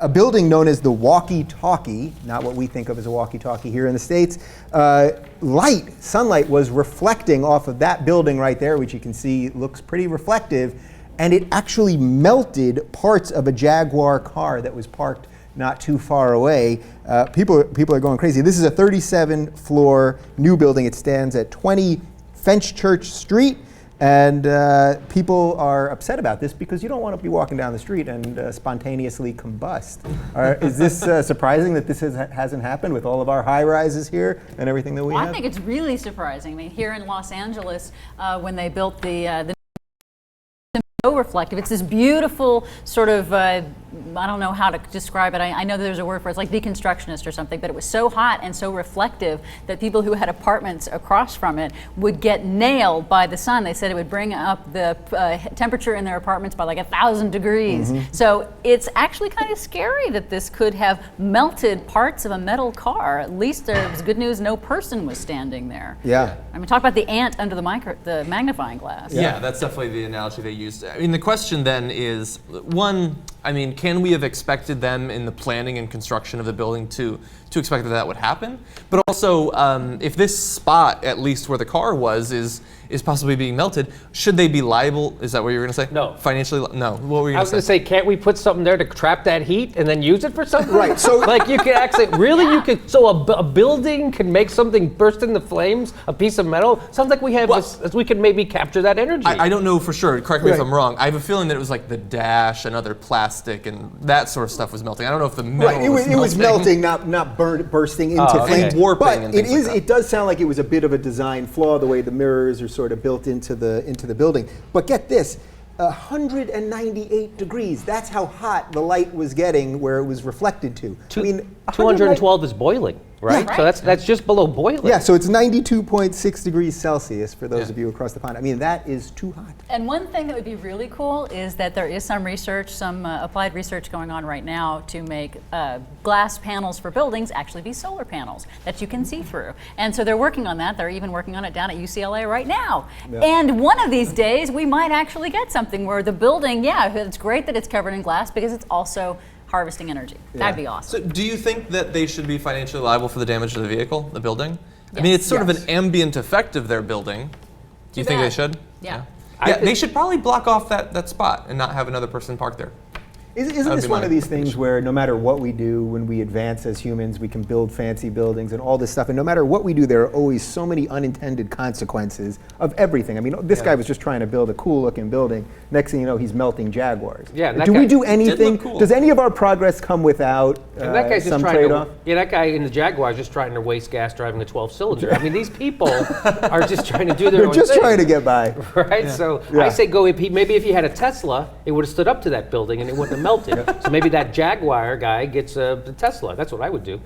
a building known as the Walkie Talkie, not what we think of as a walkie-talkie here in the States. Sunlight was reflecting off of that building right there, which you can see looks pretty reflective, and it actually melted parts of a Jaguar car that was parked not too far away. People are going crazy. This is a 37-floor new building. It stands at 20 Fenchurch Street. And people are upset about this because you don't want to be walking down the street and spontaneously combust. Is this surprising that this hasn't happened with all of our high rises here and everything that we have? I think it's really surprising. I mean, here in Los Angeles, when they built the so reflective. It's this beautiful sort of, I don't know how to describe it. I know that there's a word for it. It's like deconstructionist or something, but it was so hot and so reflective that people who had apartments across from it would get nailed by the sun. They said it would bring up the temperature in their apartments by like 1,000 degrees. Mm-hmm. So it's actually kind of scary that this could have melted parts of a metal car. At least there was good news, no person was standing there. Yeah. I mean, talk about the ant under the magnifying glass. Yeah, that's definitely the analogy they used. I mean, the question then is, one, I mean, can we have expected them in the planning and construction of the building to expect that would happen? But also, if this spot, at least where the car was, is possibly being melted, should they be liable? Is that what you were going to say? No. Financially? No. What were you I was going to say, can't we put something there to trap that heat and then use it for something? Right. So, like you could actually, really, you could. So a building can make something burst into flames, a piece of metal. Sounds like we have we can maybe capture that energy. I don't know for sure. Correct me if I'm wrong. I have a feeling that it was like the dash and other plastic and that sort of stuff was melting. I don't know if the metal it was melting, not bursting into flames. Warping but and things like that. It does sound like it was a bit of a design flaw, the way the mirrors are sort of built into the building. But get this, 198 degrees. That's how hot the light was getting where it was reflected to. 212 is boiling, right? Yeah. So that's just below boiling. Yeah, so it's 92.6 degrees Celsius for those of you across the pond. I mean, that is too hot. And one thing that would be really cool is that there is some research, some applied research going on right now to make glass panels for buildings actually be solar panels that you can see through. And so they're working on that. They're even working on it down at UCLA right now. Yeah. And one of these days, we might actually get something where the building, it's great that it's covered in glass because it's also harvesting energy. Yeah. That'd be awesome. So do you think that they should be financially liable for the damage to the vehicle, the building? Yes. I mean, it's sort of an ambient effect of their building. Do you think they should? Yeah. Yeah, they should probably block off that spot and not have another person park there. Isn't this one of these things where no matter what we do, when we advance as humans, we can build fancy buildings and all this stuff, and no matter what we do, there are always so many unintended consequences of everything. I mean, this guy was just trying to build a cool-looking building. Next thing you know, he's melting Jaguars. Yeah, do we do anything? Cool. Does any of our progress come without that guy's some just trade-off? That guy in the Jaguar is just trying to waste gas driving a 12-cylinder. I mean, these people are just trying to do their own thing. They're just trying to get by. Right? Yeah. So I say maybe if he had a Tesla, it would have stood up to that building and it wouldn't have melted. So maybe that Jaguar guy gets a Tesla. That's what I would do.